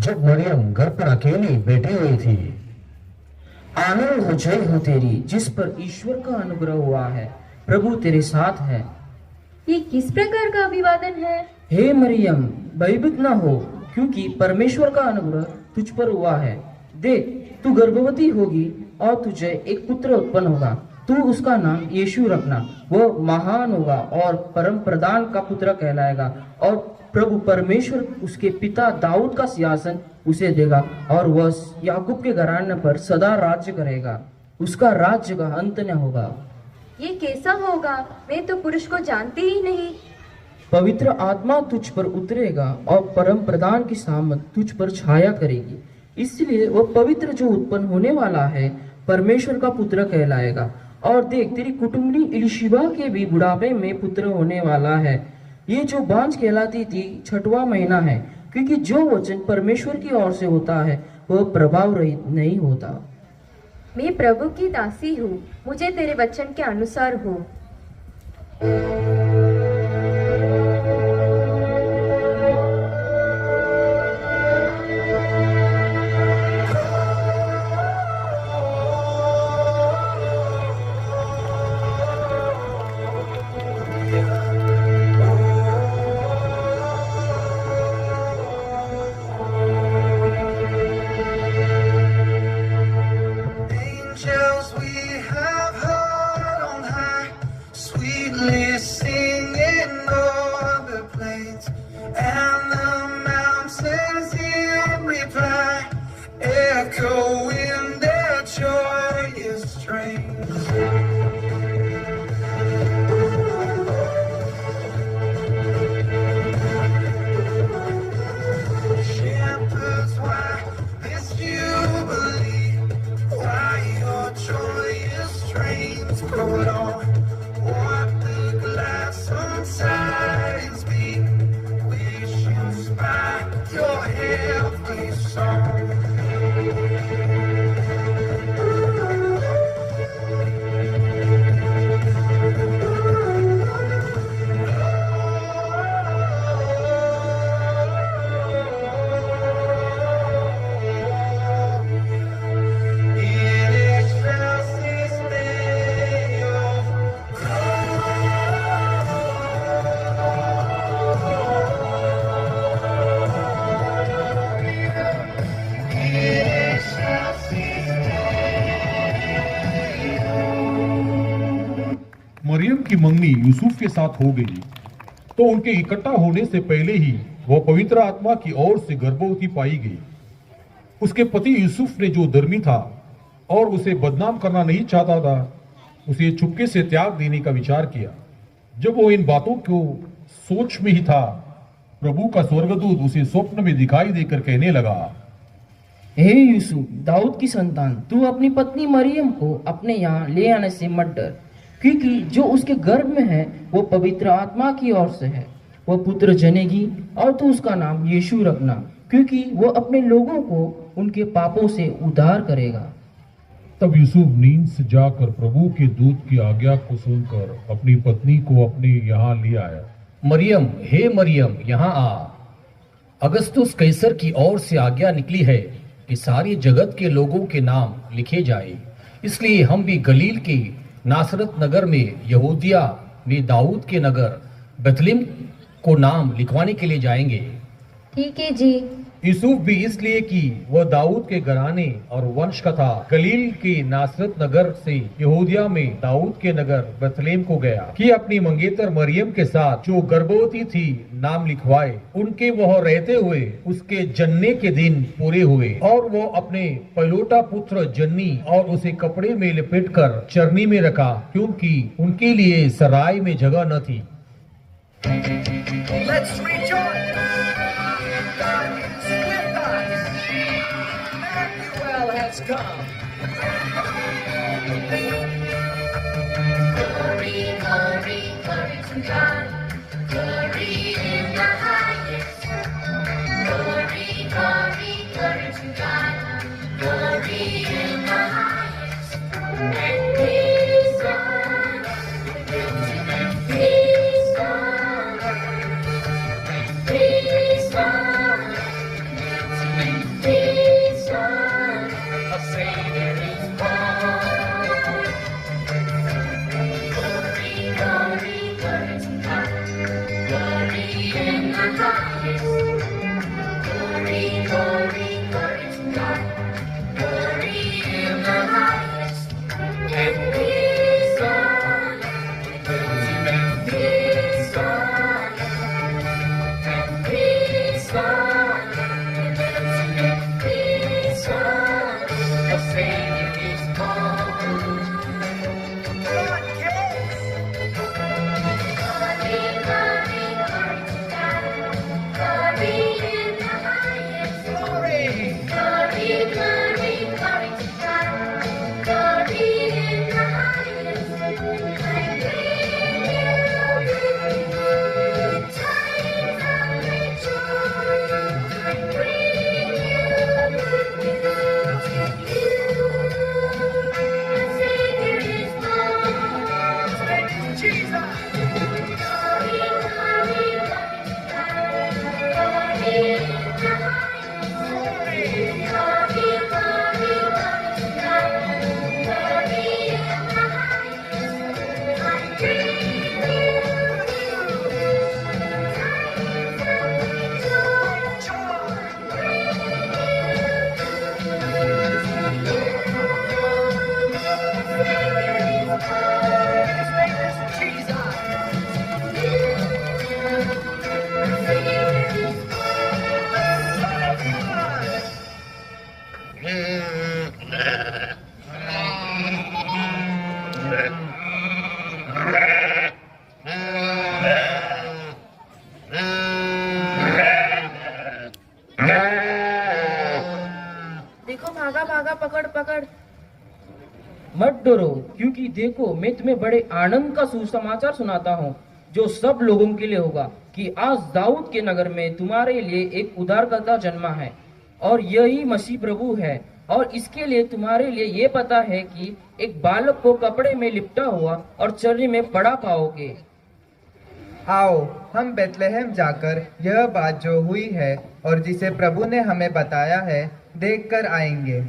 जब मरियम घर पर अकेली बैठी हुई थी। आनंद हो, जय हो तेरी, जिस पर ईश्वर का अनुग्रह हुआ है, प्रभु तेरे साथ है। ये किस प्रकार का अभिवादन है? हे मरियम, भयभीत न हो, क्योंकि परमेश्वर का अनुग्रह तुझ पर हुआ है। देख, तू गर्भवती होगी और तुझे एक पुत्र उत्पन्न होगा। तू उसका नाम यीशु रखना। वह महान होगा और परम प्रधान का पुत्र कहलाएगा। और प्रभु परमेश्वर उसके पिता दाऊद का सिंहासन उसे देगा और वह याकूब के घराने पर सदा राज्य करेगा। उसका राज्य का अंत न होगा। ये कैसा होगा? मैं तो पुरुष को जानती ही नहीं। पवित्र आत्मा तुझ पर उतरेगा और परम प्रधान की सामत तुझ पर छाया करेगी। इसलिए वह पवित्र जो उत्पन्न होने वाला है परमेश्वर का पुत्र कहलाएगा। और देख, तेरी कुटुंबनी इलिशिबा के भी बुढ़ापे में पुत्र होने वाला है। ये जो बांझ कहलाती थी 6वां महीना है, क्योंकि जो वचन परमेश्वर की ओर से होता है वह प्रभाव रहित नहीं होता। मैं प्रभु की दासी हूँ, मुझे तेरे वचन के अनुसार हो। Angels we have heard on high, sweetly singing o'er the plains, and the mountains in reply, echoing their joyous strains. Shepherds, why this jubilee? Why your joyous strains float on? What the gladsome tidings be, which inspire your heavenly song? In excelsis Deo. Maryam की मंगनी यूसुफ के साथ हो गई तो उनके इकट्ठा होने से पहले ही वह पवित्र आत्मा की ओर से गर्भवती पाई गई। उसके पति यूसुफ ने जो धर्मी था और उसे बदनाम करना नहीं चाहता था, उसे चुपके से त्याग देने का विचार किया। जब वो इन बातों को सोच में ही था, प्रभु का स्वर्गदूत उसे स्वप्न में दिखाई देकर कहने लगा, हे यूसुफ, दाऊद की संतान, तू अपनी पत्नी मरियम को अपने यहाँ ले आने से मत डर, क्योंकि जो उसके गर्भ में है वो पवित्र आत्मा की ओर से है। वह पुत्र जनेगी और तू उसका नाम यीशु रखना, क्योंकि वो अपने लोगों को उनके पापों से उद्धार करेगा। तब यूसुफ नींद से जाकर प्रभु के दूत की आज्ञा को सुनकर अपनी पत्नी को अपने यहाँ ले आया। मरियम, हे मरियम, यहाँ आ। अगस्तुस कैसर की ओर से आज्ञा निकली है कि सारे जगत के लोगों के नाम लिखे जाए। इसलिए हम भी गलील के नासरत नगर में यहूदिया में दाऊद के नगर बेथलेम को नाम लिखवाने के लिए जाएंगे। ठीक है जी। यूसुफ भी इसलिए कि वह दाऊद के घराने और वंश का था, गलील के नासरत नगर से यहूदिया में दाऊद के नगर बेथलेम को गया कि अपनी मंगेतर मरियम के साथ जो गर्भवती थी नाम लिखवाए। उनके वह रहते हुए उसके जन्ने के दिन पूरे हुए और वो अपने पहलोटा पुत्र जन्नी और उसे कपड़े में लपेटकर चरनी में रखा, क्योंकि उनके लिए सराय में जगह न थी। Let's rejoice. God is with us. Emmanuel has come. Glory, glory, glory to God. Glory in the highest. Glory, glory, glory to God. Glory in the highest. And peace on earth. Peace on earth. Peace on earth. देखो भागा भागा, पकड़ पकड़। मत डरो, क्योंकि देखो मैं तुम्हें बड़े आनंद का सुसमाचार सुनाता हूँ, जो सब लोगों के लिए होगा, कि आज दाऊद के नगर में तुम्हारे लिए एक उद्धारकर्ता जन्मा है, और यही मसीह प्रभु है। और इसके लिए तुम्हारे लिए ये पता है कि एक बालक को कपड़े में लिपटा हुआ और चर्री में पड़ा पाओगे। आओ हम बेतलेहम जाकर यह बात जो हुई है और जिसे प्रभु ने हमें बताया है देखकर आएंगे।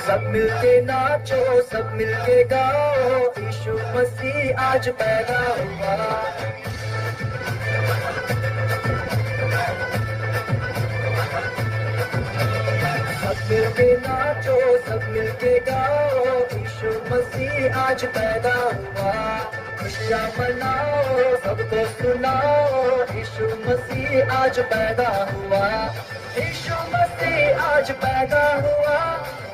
सब मिलके नाचो, सब मिलके गाओ, यीशु मसीह आज पैदा हुआ। सब मिलके नाचो, सब मिलके गाओ, यीशु मसीह आज पैदा हुआ। खुशियाँ मनाओ, सबको सुनाओ, यीशु मसीह आज पैदा हुआ। यीशु मसीह आज पैदा हुआ,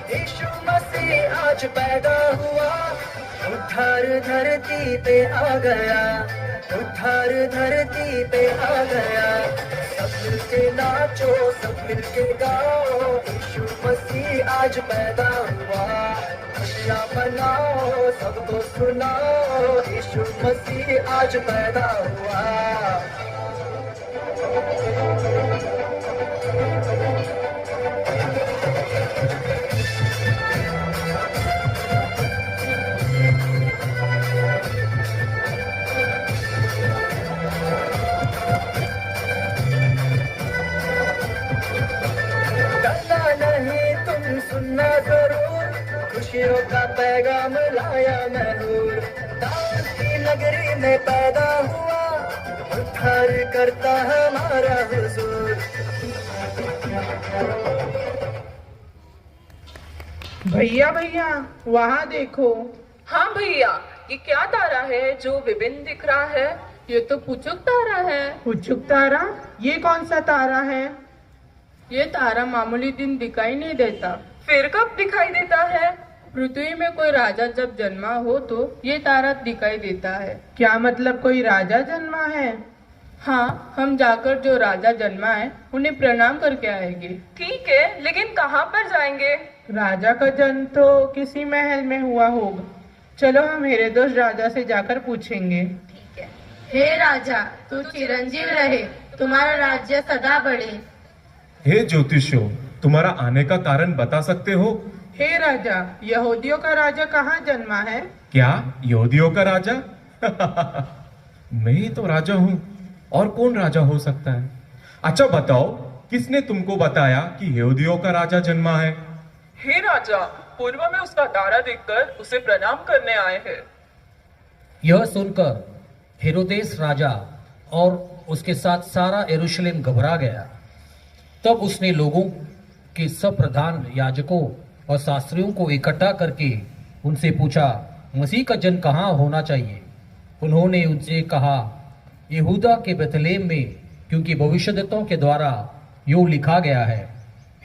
यीशु मसीह आज पैदा हुआ। उद्धार धरती पे आ गया, उद्धार धरती पे आ गया। सब मिलके नाचो, सब मिलके गाओ, यीशु मसीह आज पैदा हुआ। खुशियाँ मनाओ, सबको सुनाओ, यीशु मसीह आज पैदा हुआ। सुनना जरूर, खुशियों का पैगाम लाया महूर। दाऊद की नगरी में पैदा हुआ, उद्धार करता हमारा हुजूर। भैया भैया वहाँ देखो। हाँ भैया, ये क्या तारा है जो विभिन्न दिख रहा है? ये तो पुचुक तारा है। पुचुक तारा? ये कौन सा तारा है? ये तारा मामूली दिन दिखाई नहीं देता। फिर कब दिखाई देता है? पृथ्वी में कोई राजा जब जन्मा हो तो ये तारा दिखाई देता है। क्या मतलब कोई राजा जन्मा है? हाँ, हम जाकर जो राजा जन्मा है उन्हें प्रणाम करके आएंगे। ठीक है, लेकिन कहाँ पर जाएंगे? राजा का जन्म तो किसी महल में हुआ होगा। चलो हम हेरोदेस राजा से जाकर पूछेंगे। ठीक है। हे राजा, तू चिरंजीव रहे, तुम्हारा राज्य सदा बढ़े। हे ज्योतिषियों, तुम्हारा आने का कारण बता सकते हो? हे राजा, यहूदियों का राजा कहाँ जन्मा है? क्या यहूदियों का राजा? मैं ही तो राजा हूँ, और कौन राजा हो सकता है? अच्छा बताओ, किसने तुमको बताया कि यहूदियों का राजा जन्मा है? हे राजा, पूर्व में उसका तारा देखकर उसे प्रणाम करने आए हैं। यह सुनकर हेरोदेस राजा और उसके साथ सारा यरूशलेम घबरा गया। तब उसने लोगों के सब प्रधान याजकों और शास्त्रियों को इकट्ठा करके उनसे पूछा, मसीह का जन्म कहाँ होना चाहिए? उन्होंने उनसे कहा, यहूदा के बेतलेहम में, क्योंकि भविष्यद्वक्ताओं के द्वारा यूं लिखा गया है,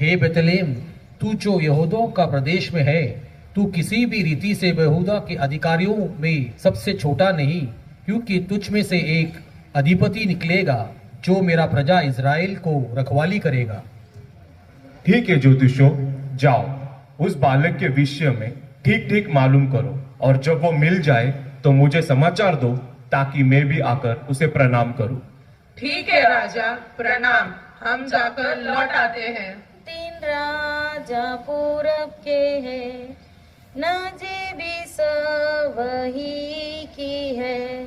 हे बेतलेहम, तू जो यहूदा का प्रदेश में है, तू किसी भी रीति से यहूदा के अधिकारियों में सबसे छोटा नहीं, क्योंकि तुझ में से एक अधिपति निकलेगा जो मेरा प्रजा इज़राइल को रखवाली करेगा। ठीक है ज्योतिषियों, जाओ उस बालक के विषय में ठीक ठीक मालूम करो, और जब वो मिल जाए तो मुझे समाचार दो, ताकि मैं भी आकर उसे प्रणाम करूं। ठीक है राजा, प्रणाम। हम जाकर लौट आते हैं। 3 राजा पूरब के हैं, नजीबी वही की है।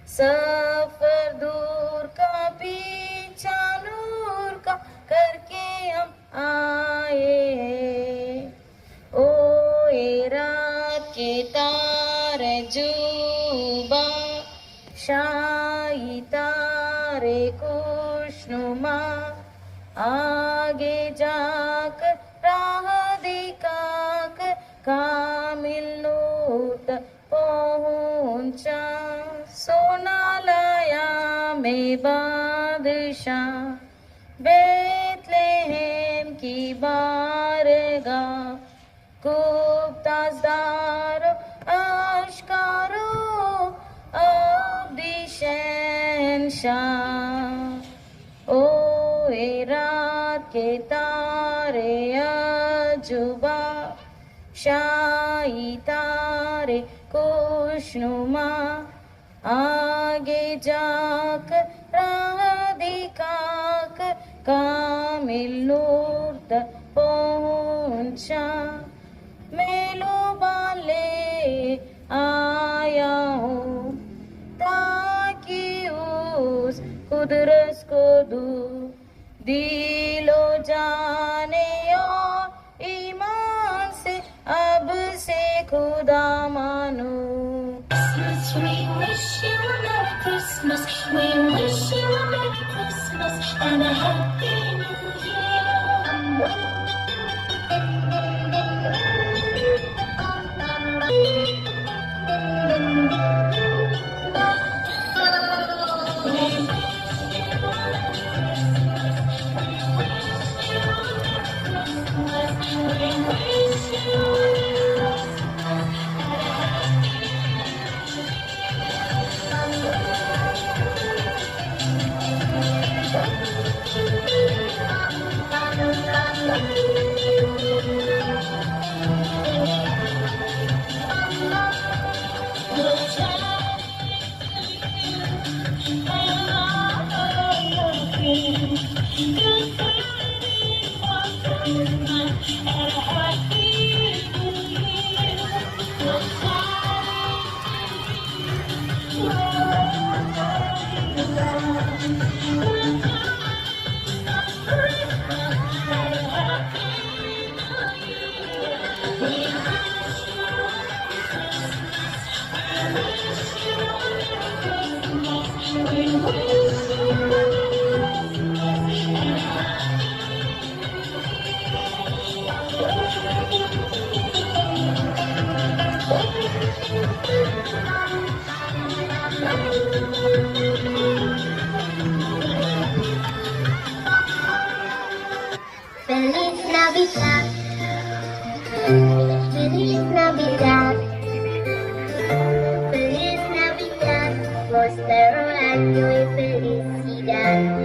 सफर दूर का पीछा नूर का करके हम आए हैं। ओ ए कामिल नूर तक पहुंचा। सोना लाया में बादशाह, बेतलेहम की बारगाह। कुप्ताज़दारो अश्कारो अब्दी शहंशाह। ओ ए रात के तारे अजुबा, शाही तारे खुशनुमा। आगे जाकर राह दिखाकर कामिल नूर तक पहुंचा। मेलो बाले आया हूँ ताकि उस कुदरत को दूर दिलो जाने और ईमान से अब से खुदा मानो। We wish you a Merry Christmas. We wish you a Merry Christmas and a Happy New Feliz Navidad. Feliz Navidad. Feliz Navidad. Prospero año y felicidad.